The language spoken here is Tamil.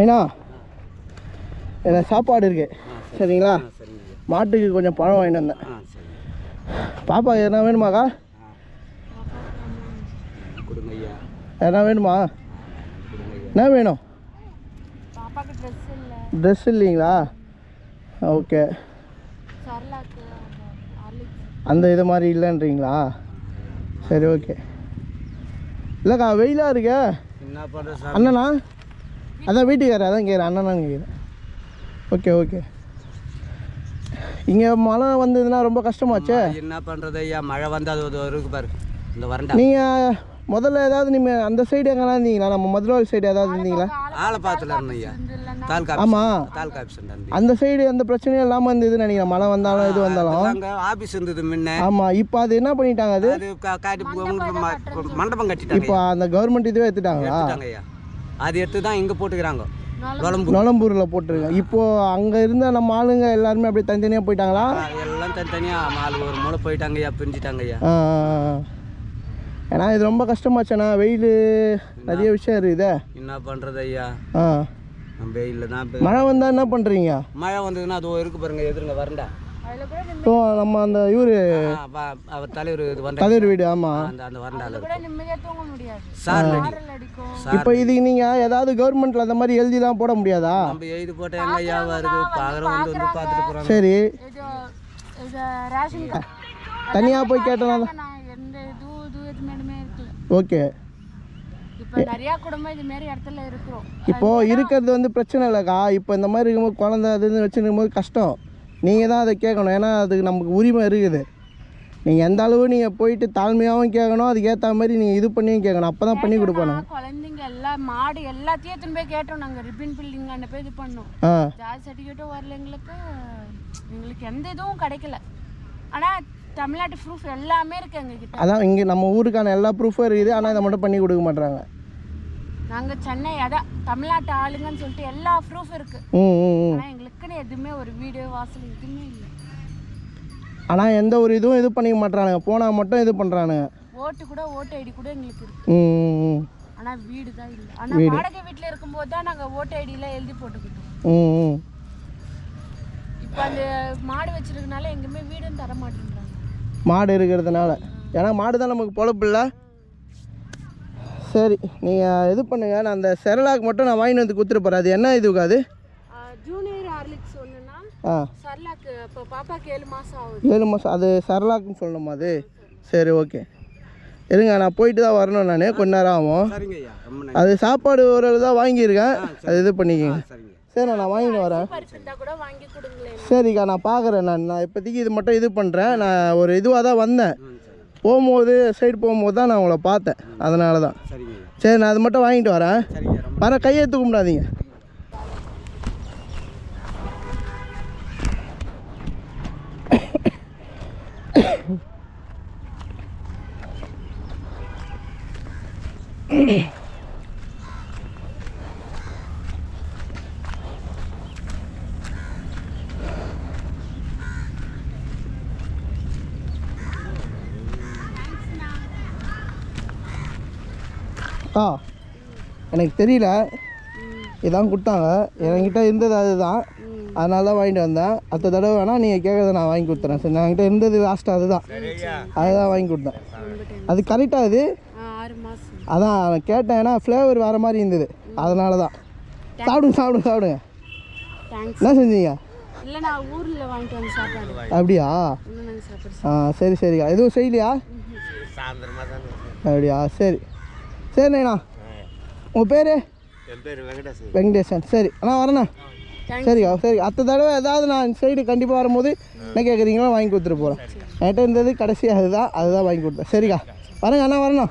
ஏன்னா என்ன சாப்பாடு இருக்கு சரிங்களா? மாட்டுக்கு கொஞ்சம் பழம் வாங்கிட்டு வந்தேன். பாப்பா எதனா வேணுமாக்கா? எதனா வேணுமா? என்ன வேணும்? ட்ரெஸ் இல்லைங்களா? ஓகே. அந்த இது மாதிரி இல்லைன்றீங்களா? சரி ஓகே. இல்லைக்கா வெயிலாக இருக்க அண்ணனா? அதான் வீட்டுக்காரர் அதான் கேட்குறேன் அண்ணனான்னு கேட்குறேன். Okay okay. இங்கே மழை வந்ததுன்னா ரொம்ப கஷ்டமாச்சே. என்ன பண்ணுறது ஐயா, மழை வந்து அது இருக்கு பாரு இந்த வரண்டா. நீங்கள் முதல்ல ஏதாவது நீங்கள் அந்த சைடு எங்கன்னா இருந்தீங்களா? நம்ம மதுரவாடி சைடு ஏதாவது இருந்தீங்களா? ஆலப்பாத்தில் இருந்தோம் ஐயா. தாலுக்கா. ஆமாம், தாலுக்கா ஆஃபீஸ் அந்த சைடு எந்த பிரச்சனையும் இல்லாமல் இருந்ததுன்னு நினைக்கிறேன். மழை வந்தாலும் இது வந்தாலும் அங்கே ஆஃபீஸ் இருந்தது முன்ன. ஆமாம், இப்போ அது என்ன பண்ணிட்டாங்க? அது மண்டபம் கட்டிட்டாங்க. இப்போ அந்த கவர்மெண்ட் இதுவே எடுத்துட்டாங்களா? ஐயா அது எடுத்து தான் இங்கே போட்டுக்கிறாங்க. நொலம்பூரில் போட்டிருக்கேன். இப்போது அங்கே இருந்த நம்ம ஆளுங்க எல்லாருமே அப்படியே தனித்தனியாக போயிட்டாங்களா? எல்லாம் தனித்தனியாக ஆளு ஒரு மூளை போயிட்டாங்க ஐயா, பிரிஞ்சுட்டாங்க ஐயா. ஏன்னா இது ரொம்ப கஷ்டமாச்சேண்ணா. வெயில் நிறைய விஷயம் இருக்குதே. என்ன பண்ணுறது ஐயா? வெயிலில் தான் மழை வந்தால் என்ன பண்ணுறீங்க? மழை வந்ததுன்னா அது இருக்கு பாருங்க எதிர்ங்க வரண்டா. ஸோ நம்ம அந்த இவர் தலைவர் வீடு. ஆமாம், அந்த வரண்டால சார். இப்போ இதுக்கு நீங்கள் ஏதாவது கவர்மெண்ட்டில் அந்த மாதிரி எழுதிலாம் போட முடியாதா? நம்ம எழுதி போட்டால் என்ன ஐயா வருது, பார்க்குறோம் வந்து பார்த்துட்டு போகிறாங்க. சரி, தனியாக போய் கேட்டோம்னா ஓகே. இப்போ இருக்கிறது வந்து பிரச்சனை இல்லைக்கா. இப்போ இந்த மாதிரி இருக்கும்போது குழந்தை அதுன்னு வச்சுருக்கும் போது கஷ்டம். நீங்கள் தான் அதை கேட்கணும். ஏன்னா அதுக்கு நமக்கு உரிமை இருக்குது. நீங்கள் எந்த அளவு நீங்கள் போயிட்டு தாழ்மையாகவும் கேட்கணும், அதுக்கேற்ற மாதிரி நீங்கள் இது பண்ணியும் கேட்கணும். அப்போ தான் பண்ணி கொடுப்பாங்க. குழந்தைங்க எல்லாம் மாடு எல்லாத்தையும் எடுத்துன்னு போய் கேட்டோம். நாங்கள் ரிப்பன் பில்டிங் அங்கே போய் இது பண்ணோம். ஜாதி சர்டிஃபிகேட்டும் வரல எங்களுக்கு எந்த இதுவும் கிடைக்கல. ஆனால் தமிழ்நாட்டு ப்ரூஃப் எல்லாமே இருக்குது எங்ககிட்ட. அதான் இங்கே நம்ம ஊருக்கான எல்லா ப்ரூஃபும் இருக்குது. ஆனால் இதை மட்டும் பண்ணி கொடுக்க மாட்டாங்க. நாங்கள் சென்னை அதான் தமிழ்நாட்டு ஆளுங்கன்னு சொல்லிட்டு எல்லா ப்ரூஃப் இருக்கு. ஆனால் எங்களுக்குன்னு எதுவுமே ஒரு வீடு வாசல் எதுவுமே இல்லை. ஆனால் எந்த ஒரு இதுவும் இது பண்ணிக்க மாட்டானுங்க. போனால் மட்டும் இது பண்ணுறானுங்க. ஓட்டு ஐடி கூட எங்களுக்கு இருக்கு. ஆனால் வீடு தான் இல்லை. ஆனால் வாடகை வீட்டில் இருக்கும்போது தான் நாங்கள் ஓட்டு ஐடியில் எழுதி போட்டுக்கிட்டோம். இப்போ அந்த மாடு வச்சிருக்கனால எங்கேயுமே வீடுன்னு தர மாட்டேங்கிறாங்க. மாடு இருக்கிறதுனால. ஏன்னா மாடு தான் நமக்கு பொழப்பு இல்லை. சரி, நீங்கள் இது பண்ணுங்க. நான் அந்த செரலாக் மட்டும் நான் வாங்கிட்டு வந்து கொடுத்துட்டு போகிறேன். அது என்ன இதுக்கு? அது ஜூனியர் ஹார்லிக்ஸ் ஒன்றுனா செரலாக். இப்போ பாப்பாக்கு 7 மாதம் ஆகுது. 7 மாதம். அது செரலாக்னு சொல்லணுமா அது? சரி ஓகே, இருங்க நான் போயிட்டு தான் வரணும். நான் கொஞ்ச நேரம் ஆகும். அது சாப்பாடு ஒரு தான் வாங்கியிருக்கேன். அது இது பண்ணிக்கோங்க. சரி, நான் வாங்கிட்டு வரேன். சரிக்கா, நான் பார்க்குறேன். நான் இப்போதைக்கு இது மட்டும் இது பண்ணுறேன். நான் ஒரு இதுவாக தான் வந்தேன். போகும்போது சைடு போகும்போது தான் நான் உங்களை பார்த்தேன். அதனால தான். சரி, நான் அது மட்டும் வாங்கிட்டு வரேன். கையை தூக்க முடியாதீங்க. எனக்கு தெரியல, இதான் கொடுத்தாங்க. என்கிட்ட இருந்தது அதுதான், அதனால தான் வாங்கிட்டு வந்தேன். அடுத்த தடவை வேணால் நீங்கள் கேட்குறத நான் வாங்கி கொடுத்துறேன். சரி, நான் என்கிட்ட இருந்தது லாஸ்ட்டாக அதுதான் வாங்கி கொடுத்தேன். அது கரெக்டாக இது 6 மாதம். அதான் நான் கேட்டேன். ஏன்னா ஃப்ளேவர் வேறு மாதிரி இருந்தது, அதனால தான். சாப்பிடுங்க. என்ன செஞ்சீங்க? இல்லை, நான் ஊரில் வாங்கிட்டு வந்து சாப்பாடு. அப்படியா? சரிக்கா. எதுவும் செய்யலையா? அப்படியா? சரி நைண்ணா. உங்கள் பேர்? வெங்கடேசன். சரி அண்ணா, வரேண்ணா. சரிக்கா. அடுத்த தடவை ஏதாவது நான் சைடு கண்டிப்பாக வரும்போது என்ன கேட்குறீங்களோ வாங்கி கொடுத்துட்டு போகிறேன். என்கிட்ட இருந்தது கடைசி அதுதான் வாங்கி கொடுத்தேன். சரிக்கா, வரேங்க அண்ணா, வரேண்ணா.